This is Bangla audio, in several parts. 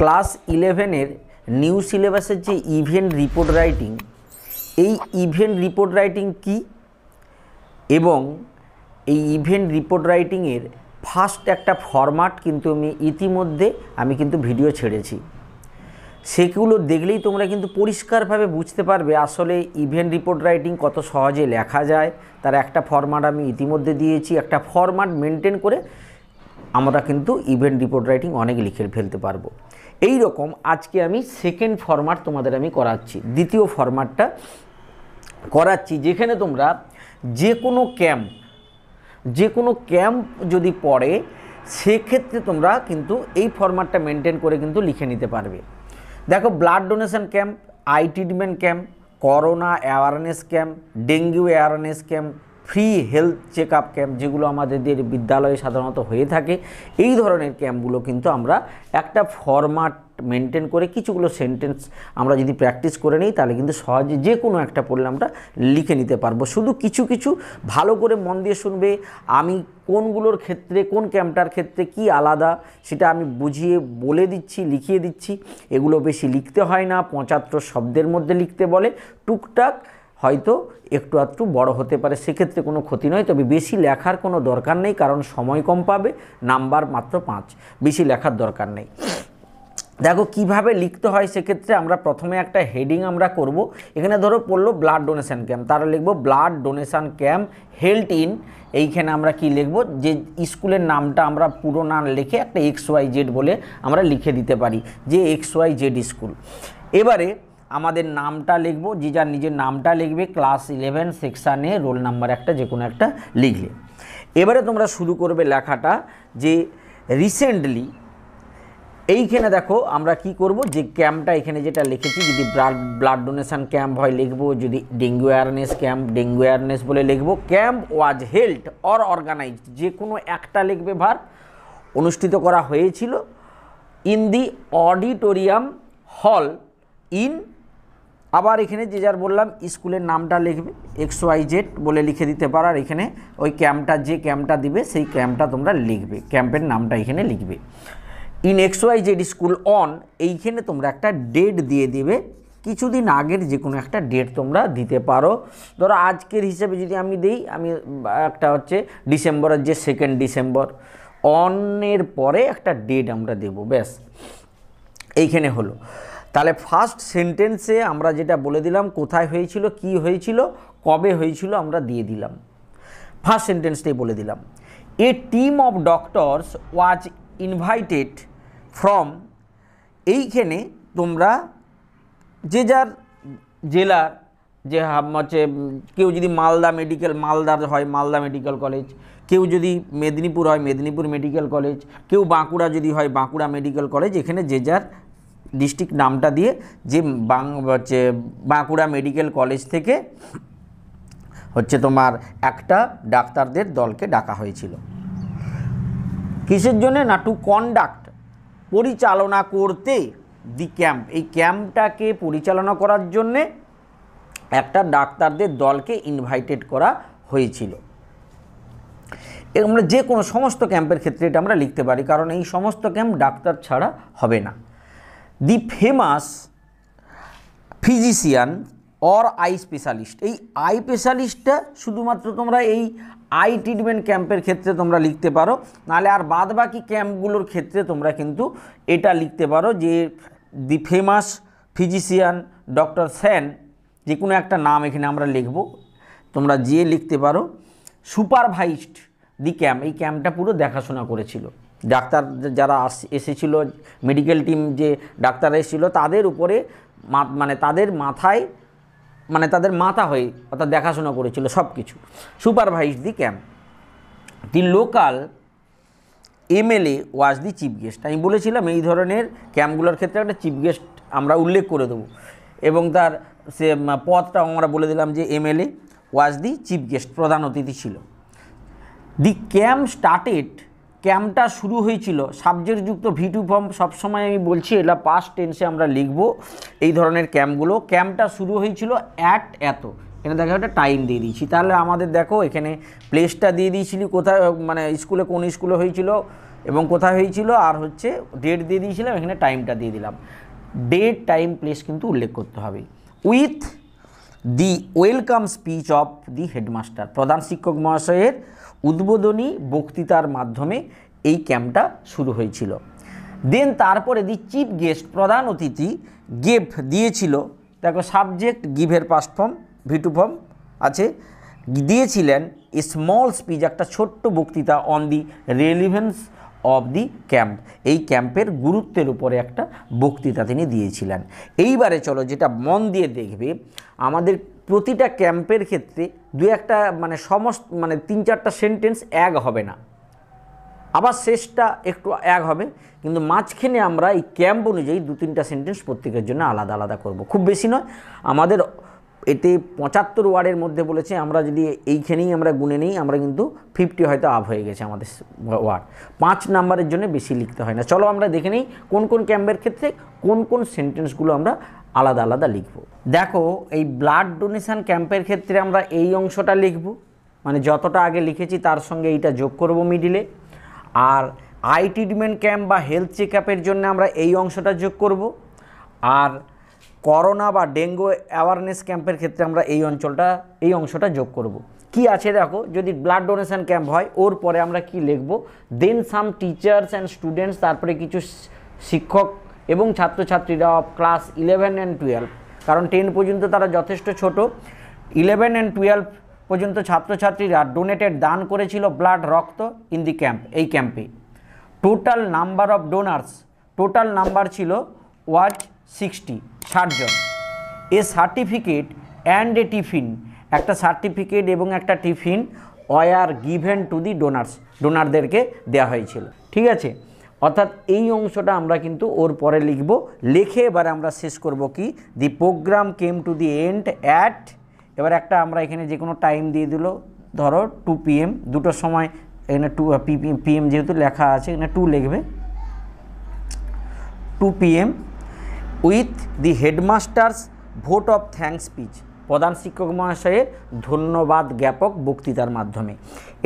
ক্লাস 11-এর নিউ সিলেবাসের যে ইভেন্ট রিপোর্ট রাইটিং, এই ইভেন্ট রিপোর্ট রাইটিং কি এবং এই ইভেন্ট রিপোর্ট রাইটিংয়ের ফার্স্ট একটা ফরম্যাট কিন্তু আমি কিন্তু ভিডিও ছেড়েছি। সেগুলো দেখলেই তোমরা কিন্তু পরিষ্কারভাবে বুঝতে পারবে আসলে ইভেন্ট রিপোর্ট রাইটিং কত সহজে লেখা যায়। তার একটা ফরম্যাট আমি ইতিমধ্যে দিয়েছি। একটা ফরম্যাট মেনটেন করে আমরা কিন্তু ইভেন্ট রিপোর্ট রাইটিং অনেক লিখে ফেলতে পারবো। এই রকম আজকে আমি সেকেন্ড ফরম্যাট তোমাদের আমি করাচ্ছি, দ্বিতীয় ফরম্যাটটা করাচ্ছি, যেখানে তোমরা যে কোনো ক্যাম্প যদি পড়ে সেক্ষেত্রে তোমরা কিন্তু এই ফরম্যাটটা মেনটেন করে কিন্তু লিখে নিতে পারবে। দেখো, blood donation camp, eye treatment camp, corona awareness camp, dengue awareness camp, free health check up camp, যেগুলো আমাদের বিদ্যালয়ে সাধারণত হয়ে থাকে, এই ধরনের ক্যাম্পগুলো কিন্তু আমরা একটা ফরম্যাট মেনটেন করে কিছুগুলো সেন্টেন্স আমরা যদি প্র্যাকটিস করে নিই তাহলে কিন্তু সহজে যে কোনো একটা পড়লে আমরা লিখে নিতে পারবো। শুধু কিছু কিছু ভালো করে মন দিয়ে শুনবে। আমি কোনগুলোর ক্ষেত্রে, কোন ক্যাম্পটার ক্ষেত্রে কি আলাদা সেটা আমি বুঝিয়ে বলে দিচ্ছি, লিখিয়ে দিচ্ছি। এগুলো বেশি লিখতে হয় না, 75 শব্দের মধ্যে লিখতে বলে। টুকটাক হয়তো একটু আধটু বড় হতে পারে, সেক্ষেত্রে কোনো ক্ষতি নয়। তবে বেশি লেখার কোনো দরকার নেই, কারণ সময় কম পাবে, নাম্বার মাত্র 5, বেশি লেখার দরকার নেই। দেখো কিভাবে লিখতে হয়, সেক্ষেত্রে আমরা প্রথমে একটা হেডিং আমরা করব। এখানে ধরো পড়লো ব্লাড ডোনেশন ক্যাম্প, তারা লিখব blood donation camp held in. এইখানে আমরা কি লিখব, যে স্কুলের নামটা আমরা পুরো নাম লিখে একটা XYZ বলে আমরা লিখে দিতে পারি যে XYZ স্কুল। এবারে আমাদের নামটা লিখব, যে যার নিজের নামটা লিখবে, ক্লাস 11 সেকশানে রোল নাম্বার একটা যে কোনো একটা লিখলে। এবারে তোমরা শুরু করবে লেখাটা, যে রিসেন্টলি। এইখানে দেখো আমরা কি করব, যে ক্যাম্পটা এখানে যেটা লিখেছি, যদি ব্লাড ডোনেশন ক্যাম্প হয় লিখব, যদি dengue awareness camp dengue awareness বলে লিখব। Camp was held or organized, যে কোনো একটা লিখবে ভার, অনুষ্ঠিত করা হয়েছিল in the auditorium hall in. আবার এখানে যে যার বললাম স্কুলের নামটা লিখবে, XYZ বলে লিখে দিতে পারো। আর এখানে ওই ক্যাম্পটা, যে ক্যাম্পটা দিবে সেই ক্যাম্পটা তোমরা লিখবে, ক্যাম্পের নামটা এখানে লিখবে। ইন XYZ স্কুল অন, এইখানে তোমরা একটা ডেট দিয়ে দিবে, কিছুদিন আগের যে কোনো একটা ডেট তোমরা দিতে পারো। ধরো আজকের হিসেবে যদি আমি দিই, আমি একটা হচ্ছে ডিসেম্বরের যে 2 ডিসেম্বর, অনের পরে একটা ডেট আমরা দেব, ব্যাস এইখানে হলো। তাহলে ফার্স্ট সেন্টেন্সে আমরা যেটা বলে দিলাম, কোথায় হয়েছিল, কি হয়েছিল, কবে হয়েছিল আমরা দিয়ে দিলাম, ফার্স্ট সেন্টেন্সটাই বলে দিলাম। A team of doctors was invited from, এইখানে তোমরা যে যার জেলার, যে হচ্ছে কেউ যদি মালদার হয় মালদা মেডিকেল কলেজ, কেউ যদি মেদিনীপুর হয় মেদিনীপুর মেডিকেল কলেজ, কেউ বাঁকুড়া যদি হয় বাঁকুড়া মেডিকেল কলেজ, এখানে যে যার ডিস্ট্রিক্ট নামটা দিয়ে, যে হচ্ছে বাঁকুড়া মেডিকেল কলেজ থেকে হচ্ছে তোমার একটা ডাক্তারদের দলকে ডাকা হয়েছিল। কিসের জন্য না, টু কন্ডাক্ট, পরিচালনা করতে, দি ক্যাম্প, এই ক্যাম্পটাকে পরিচালনা করার জন্যে একটা ডাক্তারদের দলকে ইনভাইটেড করা হয়েছিল। আমরা যে কোনো সমস্ত ক্যাম্পের ক্ষেত্রে এটা আমরা লিখতে পারি, কারণ এই সমস্ত ক্যাম্প ডাক্তার ছাড়া হবে না। The famous physician or eye specialist, এই আই স্পেশালিস্টটা শুধুমাত্র তোমরা এই আই ট্রিটমেন্ট ক্যাম্পের ক্ষেত্রে তোমরা লিখতে পারো, নাহলে আর বাদ বাকি ক্যাম্পগুলোর ক্ষেত্রে তোমরা কিন্তু এটা লিখতে পারো, যে দি ফেমাস ফিজিশিয়ান ডক্টর সেন, যে কোনো একটা নাম এখানে আমরা লিখব, তোমরা যে লিখতে পারো। সুপারভাইজড দি ক্যাম্প, এই ক্যাম্পটা পুরো দেখাশোনা করেছিল, ডাক্তার যারা এসেছিল, মেডিকেল টিম যে ডাক্তার এসেছিল তাদের উপরে, মানে তাদের মাথায়, মানে তাদের মাথা হয়ে অর্থাৎ দেখাশোনা করেছিল সব কিছু। Supervise the camp. The local MLA was the chief guest, আমি বলেছিলাম এই ধরনের ক্যাম্পগুলোর ক্ষেত্রে একটা চিফ গেস্ট আমরা উল্লেখ করে দেবো, এবং তার সে পদটাও আমরা বলে দিলাম যে MLA was the chief guest, প্রধান অতিথি ছিল। দি ক্যাম্প স্টার্টেড, ক্যাম্পটা শুরু হয়েছিল, সাবজেক্টযুক্ত V2 ফর্ম সবসময় আমি বলছি এটা পাস্ট টেন্সে আমরা লিখব এই ধরনের ক্যাম্পগুলো। ক্যাম্পটা শুরু হয়েছিল অ্যাট এত, এখানে দেখো একটা টাইম দিয়ে দিয়েছি, তাহলে আমাদের দেখো এখানে প্লেসটা দিয়ে দিয়েছিলি কোথায়, মানে স্কুলে কোন স্কুলে হয়েছিল, এবং কোথায় হয়েছিল আর হচ্ছে ডেট দিয়ে দিয়েছিলাম, এখানে টাইমটা দিয়ে দিলাম। ডেট, টাইম, প্লেস কিন্তু উল্লেখ করতে হবে। With the welcome speech of the headmaster, প্রধান শিক্ষক মহাশয়ের উদ্বোধনী বক্তৃতার মাধ্যমে এই ক্যাম্পটা শুরু হয়েছিল। দেন তারপরে দি চিফ গেস্ট, প্রধান অতিথি, গেভ দিয়েছিল, দেখো সাবজেক্ট গিভের পাস্ট ফর্ম ভি2 ফর্ম আছে, দিয়েছিলেন এ স্মল স্পিচ, একটা ছোট্ট বক্তৃতা on the relevance of the camp, এই ক্যাম্পের গুরুত্বের উপরে একটা বক্তৃতা তিনি দিয়েছিলেন। এইবারে চলো যেটা মন দিয়ে দেখবে, আমাদের প্রতিটা ক্যাম্পের ক্ষেত্রে দু একটা মানে 3-4টা সেন্টেন্স এক হবে না, আবার শেষটা একটু এক হবে, কিন্তু মাঝখানে আমরা এই ক্যাম্প অনুযায়ী 2-3টা সেন্টেন্স প্রত্যেকের জন্য আলাদা আলাদা করব। খুব বেশি নয়, আমাদের এতে 75 ওয়ার্ডের মধ্যে বলেছে, আমরা যদি এইখানেই আমরা গুনে নিই আমরা কিন্তু 50 হয়তো আপ হয়ে গেছে আমাদের ওয়ার্ড। 5 নাম্বারের জন্য বেশি লিখতে হয় না। চলো আমরা দেখে নিই কোন কোন ক্যাম্পের ক্ষেত্রে কোন কোন সেন্টেন্সগুলো আমরা আলাদা আলাদা লিখব। দেখো এই ব্লাড ডোনেশন ক্যাম্পের ক্ষেত্রে আমরা এই অংশটা লিখব, মানে যতটা আগে লিখেছি তার সঙ্গে এইটা যোগ করব মিডিলে। আর আই ট্রিটমেন্ট ক্যাম্প বা হেলথ চেক আপের জন্য আমরা এই অংশটা যোগ করব। আর করোনা বা ডেঙ্গু অ্যাওয়ারনেস ক্যাম্পের ক্ষেত্রে আমরা এই অংশটা যোগ করব। কি আছে দেখো, যদি ব্লাড ডোনেশন ক্যাম্প হয় ওর পরে আমরা কি লিখব, দেন সাম টিচার্স অ্যান্ড স্টুডেন্টস, তারপরে কিছু শিক্ষক এবং ছাত্রছাত্রীরা অফ ক্লাস 11 অ্যান্ড 12, কারণ 10 পর্যন্ত তারা যথেষ্ট ছোট, 11 অ্যান্ড 12 পর্যন্ত ছাত্রছাত্রীরা ডোনেটেড দান করেছিল ব্লাড, রক্ত ইন দি ক্যাম্প, এই ক্যাম্পে। Total number of donors, total number ছিল ওয়াজ 60 জন। A certificate and a tiffin, একটা সার্টিফিকেট এবং একটা tiffin were given to the donors, ডোনারদেরকে দেওয়া হয়েছিল। ঠিক আছে, অর্থাৎ এই অংশটা আমরা কিন্তু ওর পরে লিখব। লিখে এবারে আমরা শেষ করব কি, the program came to the end at, এবার একটা আমরা এখানে যে কোনো টাইম দিয়ে দিল, ধরো 2 PM, দুটোর সময়, এখানে 2 PM যেহেতু লেখা আছে এখানে 2 লিখবে, 2 PM with the headmasters vote of thanks speech, প্রধান শিক্ষক মহাশয়ের ধন্যবাদ জ্ঞাপক বক্তৃতার মাধ্যমে।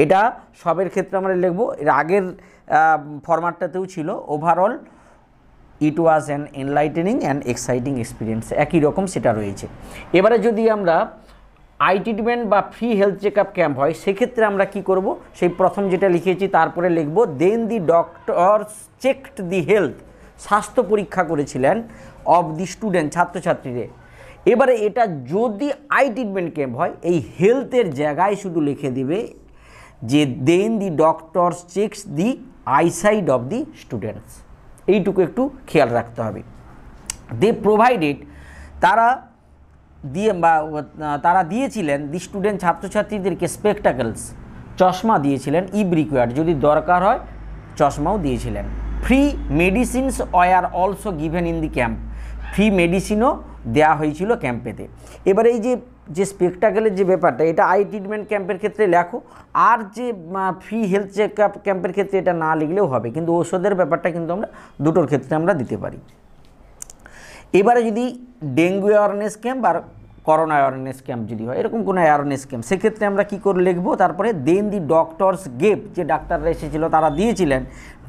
এটা সবের ক্ষেত্রে আমরা লিখব। এর আগের ফরম্যাটটাতেও ছিল, overall it was an enlightening and exciting experience, একই রকম সেটা রয়েছে। এবারে যদি আমরা আই ট্রিটমেন্ট বা free health check up camp হয় সেক্ষেত্রে আমরা কি করব, সেই প্রথম যেটা লিখেছি তারপরে লিখব, দেন the doctors checked the health, স্বাস্থ্য পরীক্ষা করেছিলেন অফ দি স্টুডেন্ট, ছাত্রছাত্রীদের। এবারে এটা যদি আই ট্রিটমেন্ট ক্যাম্প হয় এই হেলথের জায়গায় শুধু লিখে দিবে যে then the doctors checks the eyesight of the students, এইটুকু একটু খেয়াল রাখতে হবে। দে প্রোভাইডেড, তারা দিয়েছিলেন দি স্টুডেন্ট, ছাত্রছাত্রীদেরকে স্পেকটাকেলস, চশমা দিয়েছিলেন, ইফ রিকোয়ার্ড, যদি দরকার হয় চশমাও দিয়েছিলেন। Free medicines were also given in the camp, free মেডিসিনও দেওয়া হয়েছিল ক্যাম্পেতে। এবারে এই যে স্পেকটাকেলের যে ব্যাপারটা, এটা আই ট্রিটমেন্ট ক্যাম্পের ক্ষেত্রে লেখো, আর যে ফ্রি হেলথ চেক আপ ক্যাম্পের ক্ষেত্রে এটা না লিখলেও হবে, কিন্তু ওষুধের ব্যাপারটা কিন্তু আমরা দুটোর ক্ষেত্রে আমরা দিতে পারি। এবারে যদি ডেঙ্গু অ্যাওয়ারনেস ক্যাম্প আর করোনা অ্যাওয়ারনেস ক্যাম্প যদি হয়, এরকম কোনো অ্যাওয়ারনেস ক্যাম্প, সেক্ষেত্রে আমরা কী করে লিখবো, তারপরে দেন দি ডক্টরস গেভ, যে ডাক্তাররা এসেছিল তারা দিয়েছিলেন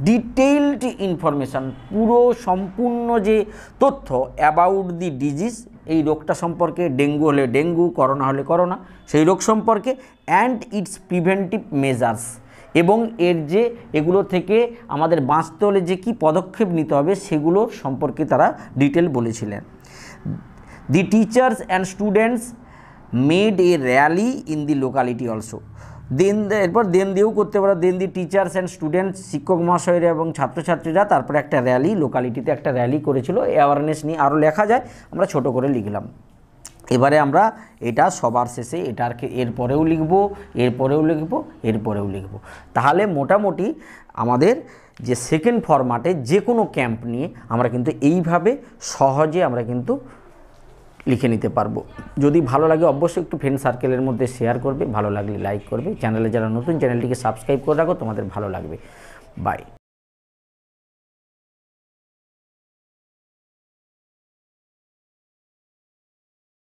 ডিটেইলড ইনফরমেশান, পুরো সম্পূর্ণ যে তথ্য অ্যাবাউট দি ডিজিজ, এই রোগটা সম্পর্কে, ডেঙ্গু হলে ডেঙ্গু, করোনা হলে করোনা, সেই রোগ সম্পর্কে, অ্যান্ড ইটস প্রিভেন্টিভ মেজার্স, এবং এর যে এগুলো থেকে আমাদের বাঁচতে হলে যে কী পদক্ষেপ নিতে হবে সেগুলো সম্পর্কে তারা ডিটেল বলেছিলেন। The teachers and students made a rally in the locality also, then এরপর দেন দিয়েও করতে পারো, then the teachers and students, শিক্ষক মহাশয়রা এবং ছাত্রছাত্রীরা তারপরে একটা র্যালি, লোকালিটিতে একটা র্যালি করেছিল, অ্যাওয়ারনেস নিয়ে আরও লেখা যায়, আমরা ছোট করে লিখলাম। এবারে আমরা এটা সবার শেষে এরপরেও লিখব, এরপরেও লিখব, এরপরেও লিখব। তাহলে মোটামুটি আমাদের যে সেকেন্ড ফরম্যাটে যে কোনো ক্যাম্প নিয়ে আমরা কিন্তু এইভাবে সহজে আমরা কিন্তু লিখে নিতে পারবো। যদি ভালো লাগে অবশ্যই একটু ফ্রেন্ড সার্কেলের মধ্যে শেয়ার করবে, ভালো লাগলে লাইক করবে, চ্যানেলে যারা নতুন চ্যানেলটিকে সাবস্ক্রাইব করে রাখো, তোমাদের ভালো লাগবে। বাই।